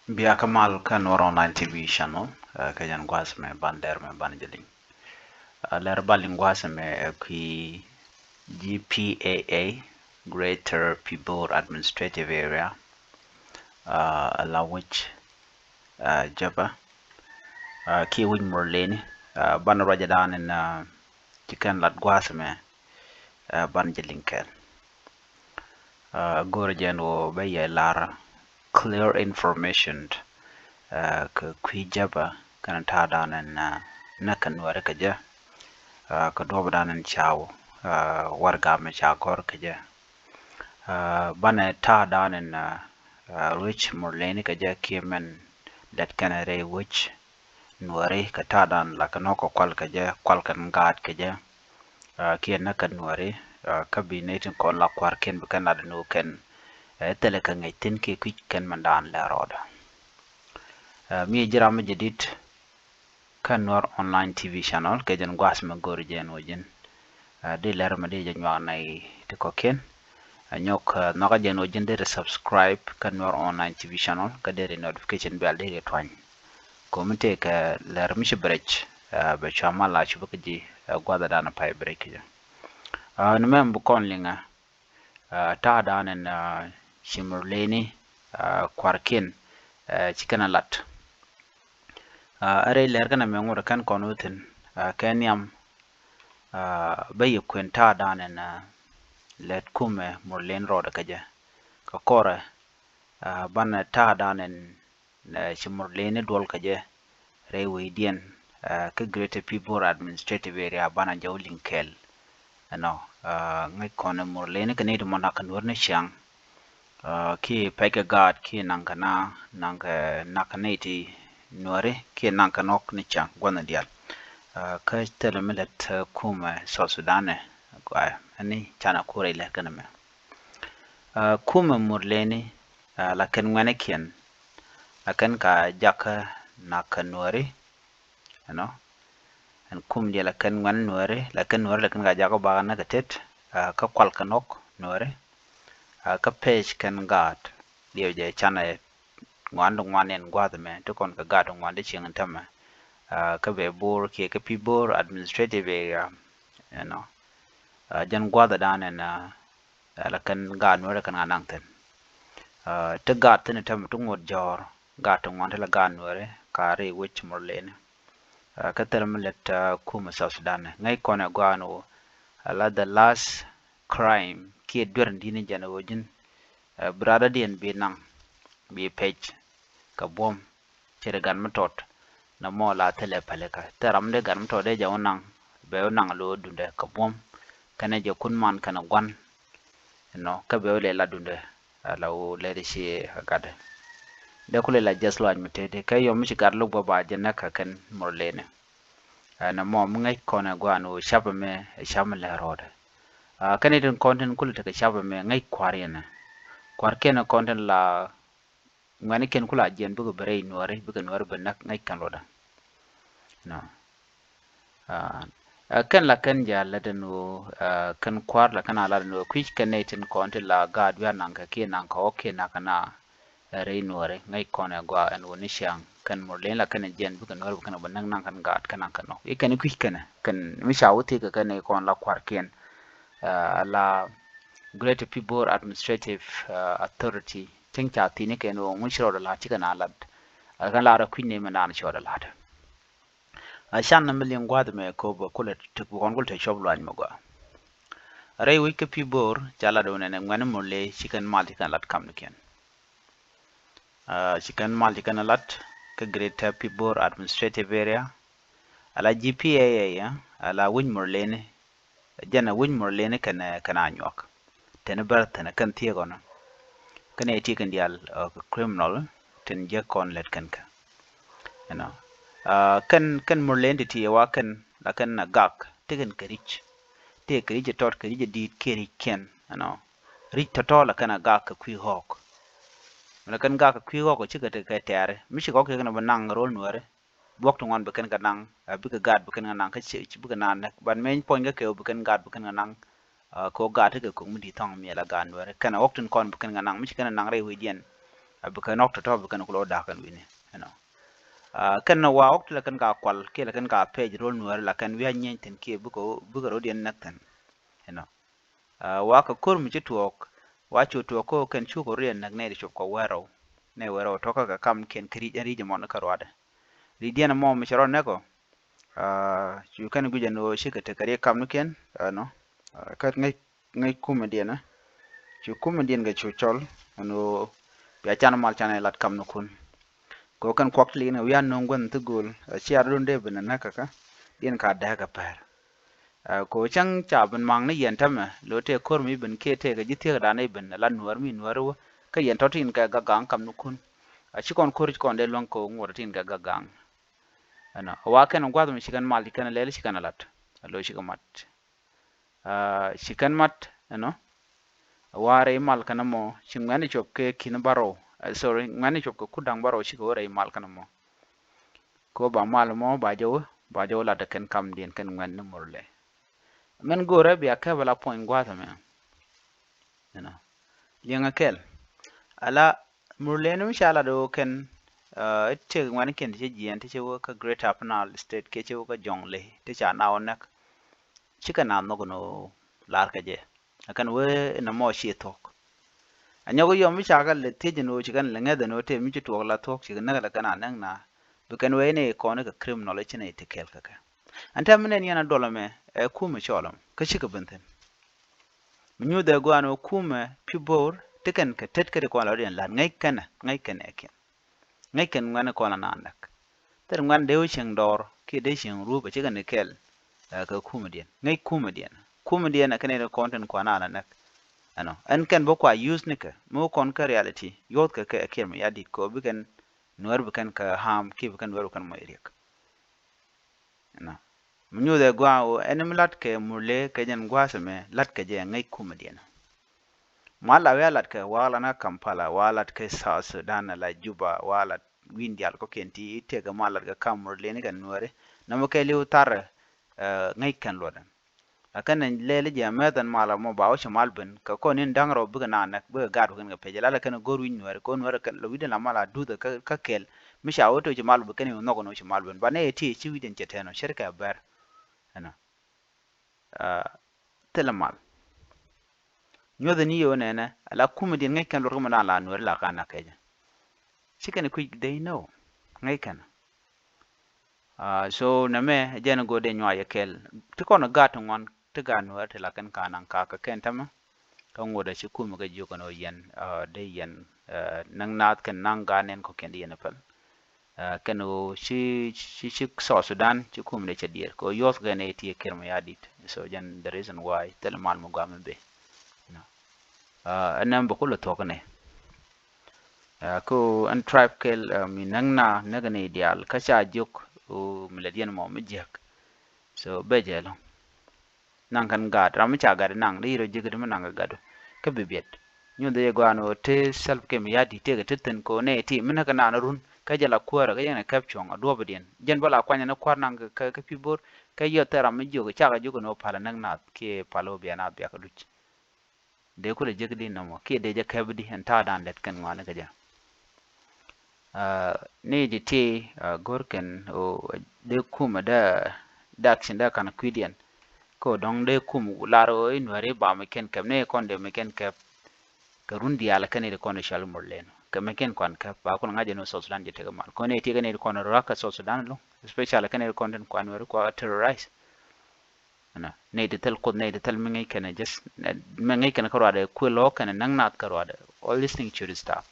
Bia Kamal kan war online TV channel kajan gwas me bander me banjeling. Ler baling gwas me qui GPAA Greater People Administrative Area la which jaba ki win morleni ban raja dan in chicken lat gwas me banjeling ken. Gorjen wo be ye lar clear information ka kui jaba kan ta dan in nakan wara kaja ka dob danan chaw warga me cha gor kaja bana ta danan rich morleni kaja kiemen dat kanare which nuare ka ta dan la kanoko kwal kaja kwal kan gat kaja kien na kan nuare cabinet kon la kwar ken bukan ada no ken tele kan ngaitin ke kwik ken mandan la roda mi jirama jadid kan nuar online TV channel kajan gwas ma gor jen wajin de ler ma de janwa nay te koken nyok naga jeno jinde de subscribe kan your online TV channel ka de notification bell de twany komite ka ler mi shibrech be chama la chuba ji gwada dana pai break ja no mem bu kon linga ta danen shimurleni kwarkin chikana lat are ler kana me ngora kan konutin kenyam bayi kwenta danen let kume murlen roda kaja ka kore ban ta danen chimurleni dol kaja rewe dien ka Greater People Administrative Area bana jawlin kel no ngai kone murleni kane de mona kan warne chang ki peke god ki nangana nakaneti nore ki nankanok ni chang gwana dial ka tele milet kuma so sudane ani chana kure ile kana me kuma murleni la kan ngane kien la kan ka jaka nakanore no en kum dia la kan ngan nuare la kan nuare la kan ga jaka ba na katet ka kwal kanok nuare ka page kan gat dia je chana ngwan ngwanen gwad me to kon ka gat ngwan de ching tama ka be bor ke ka pi bor administrative area no jan gwada dan en la kan ga nuare kan anang ten te gat ne tam to ngod jor gat ngwan la ga nuare ka re wich morlen ka term let kuma South Sudan ngai kona gwano la the last crime ki dwer ndine jana wojin brother dien bi nang bi page ka bom tere gan matot na mo la tele paleka teram de gan matot de jawnang be nang lo dunde ka bom kana je kun man kana gwan no ka be le la dunde la o le de shi gade de kule la jeslo an mutede kay yo mi gar lu baba je naka kan morlene na mo ngai kona gwano shaba me shama la roda kane den content kule te shaba me ngai kwarena kwarkena content la ngani ken kula jen bugo bere nuare bugo nuare benak ngai kan roda no kan la kan ja la den no kan kwar la kana la no kwich connecting content la god ya nan ka ke nan ka okay na kana re nuare ngai kona gwa an woni shang kan morlen la kan jen bugo nuare bugo benak nan kan god kana kan no e kan kwich kana kan mi shawute ka kan e kon la kwar ken la Greater People Administrative Authority ting cha tini ke no mun shiro la chika na lad kan la ra kwinne me na shiro la a shan na million gwad me ko ba kula te ko ngol te shob lan mo gwa ray wi ke pibor chala do ne ngwan mo le chikan malti kan lat kam ken chikan malti kan lat ke Greater People Administrative Area ala GPAA ya ala win morlene jana win morlene kana nyok tene bar tene kan tie gona kane ti kan dial criminal ten je kon let kan ka you know kan morlende ti wa kan la kan na gak tegen kerich te kerich tot kerich di kerich ken you know rich to la kan gak kwi hok la kan gak kwi hok chi ka te ka tare mi chi ko ke na banang rol nuare bok to ngon be kan nang bi ka gad be kan nang ka chi bi ka nan ban men point ga ke be kan gad be kan nang ko gad ke ko mi di tong mi la gan nuare kan oktun kon be kan nang mi chi kan nang re wi dien bukan ok to bukan ko da kan wini kan na wa ok la kan ka kwal ke la kan ka page rol nuar la kan wi nyen ten ke buko rodien naktan wa ka kor mi tuok wa chu tuok ko kan chu ko rien nak ne chop ko wero ne wero to ka kam ken kri ri je mon ka rwada ri diena mo mi charo ne ko chu kan guje no shi ka te kare kam no ken no ka ngai kuma diena chu kuma dien ga chu chol no ya chan mal chan lat kam no kun ko kan kwak li na wian no ngon tugul chi ar donde bena na ka dien ka da ka par ko chang cha ban mang ne yen tama lo te kor mi ben ke te ga jite da ne ben la nuar mi nuar ka yen to tin ka ga gang kam no kun chi kon kor kon de lon ko ngor tin ga gang wa kan gwa mi shikan mal kan le shikan lat lo shikan mat shikan mat ware mal kana mo shingani chop ke kin baro sorry ngani chop ko kudang baro shi ko re mal kana mo ko ba mal mo ba jo la da kan kam din kan ngan no morle men gore bi aka bala point gwa ta me yenga kel ala morle no shala do ken te ngani ken je jian te wo ka great apnal state ke che wo ka jongle te cha na onak chikana no no lar ka je akan we na mo shi tok anyago yo mi chaga le teje no chigan le ngada no te mi to la tok chigan na la kana nang na bukan we ne ko ne ka criminal le chine te kel kaka anta minen yana dola me ku me cholam ka shi ka benten mi nyu da go ano ku me pibor teken ka tet ka ko la den la ngai kana ken ngai ken ngana ko la nanak ter ngan de cheng dor ki de cheng ru ba chigan ne kel ka ku me dien ngai ku me dien ka ne content ko na nak an kan bo kwa use nika mo kon ka reality yot ka ke me yadi ko bikan nuar bikan ka ham ki bikan nuar kan mo eriek munyo de gwa o enem lat ke murle ke jan gwa me lat ke je ngai kuma diena mala we lat ke wala na kampala wala ke south sudan la juba wala windial ko kenti te ga mala ga kam murle ni kan nuare na mo ke liu tar ngai kan lodan akan lele je medan mala mo bawo shamal ben ka ko nin dangro buga nanak buga garu kan ga pejala la kan goru nuare ko nuare kan lo widena mala duda ka kel misha auto je mal bukan no no shamal ben bane ti ci widen ceteno shirka bar telemal nyoda ni yo nena ala kuma din ngai kan lorgo mana la nuare la kana keja chicken quick they know ngai kan so na me jena go de nywa yekel to kono gato ngon to ga nuare te la kan kanan ka ken tama kan woda shi kuma ga jiko no yen de yen nang nat kan nang ganen ko ken yen pal kanu shi so sudan ci kum ne chadir ko yos ga ne ti kirma yadit so jan the reason why tel mal mo ga be anam ba kullu to ne ko an tribe kel mi nang na naga ne ideal ka cha juk o miladian mo mi jak so be jelo nang kan ga ram cha ga nang ri ro jigir ma nang ga do ka bibet nyu de gwano te self kem yadi te ga teten ko ne ti mina kana na run ka jala kuara ka yana kapchong ado badien jen bala kwanya na kwar nang ka pibor ka yo tera mi jogo chaga jogo no pala nang na ke palo bia na bia ka duch de ko le jegdi na mo ke de je kabdi en ta dan let kan ngwana ga ja ne di ti gorken o de kuma da dakshin da kana kwidian ko dong de kum laro inware ba me ken kam ne kon de me ken ka rundi ala kan de kon shal morlen kama ken kon ka ba ko ngaje no South Sudan je tega mal ko ne tiga ne kon raka South Sudan lo especially kan ne content ko anwar ko terrorize ne de tel ko ne de tel mi ngai kan just mi ngai kan ko rade ko lo kan nang nat ka rade all this thing should stop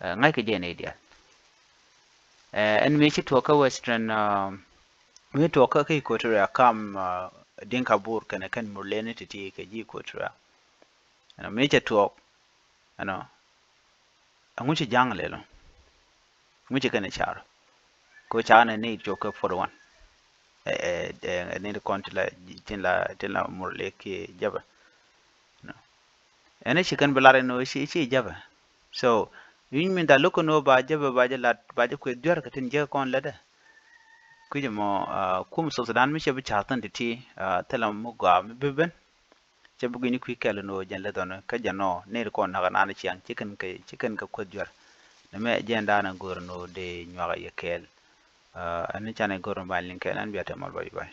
ngai ke je ne dia en me chi to ka western me to ka kai ko tura kam dinka bur kan morlen ti ke ji ko tura me che to anguchi jang lelo nguchi kana char ko chana ne joke for one ne de kontla tinla murle ke jaba ene chikan balare no chi jaba so yin min da loko no ba jaba ba jala ba je ko dur ka tin je kon lada kujimo kum so sudan mi che bi chatan ti tela mu ga mi beben che bugi ni kwi kel no jen le don ka jano ne ko na na na chiang chicken ka ko jwar ne me jen da na gor no de nywa ye kel ani chane gor ba lin kel an biate mal bye bye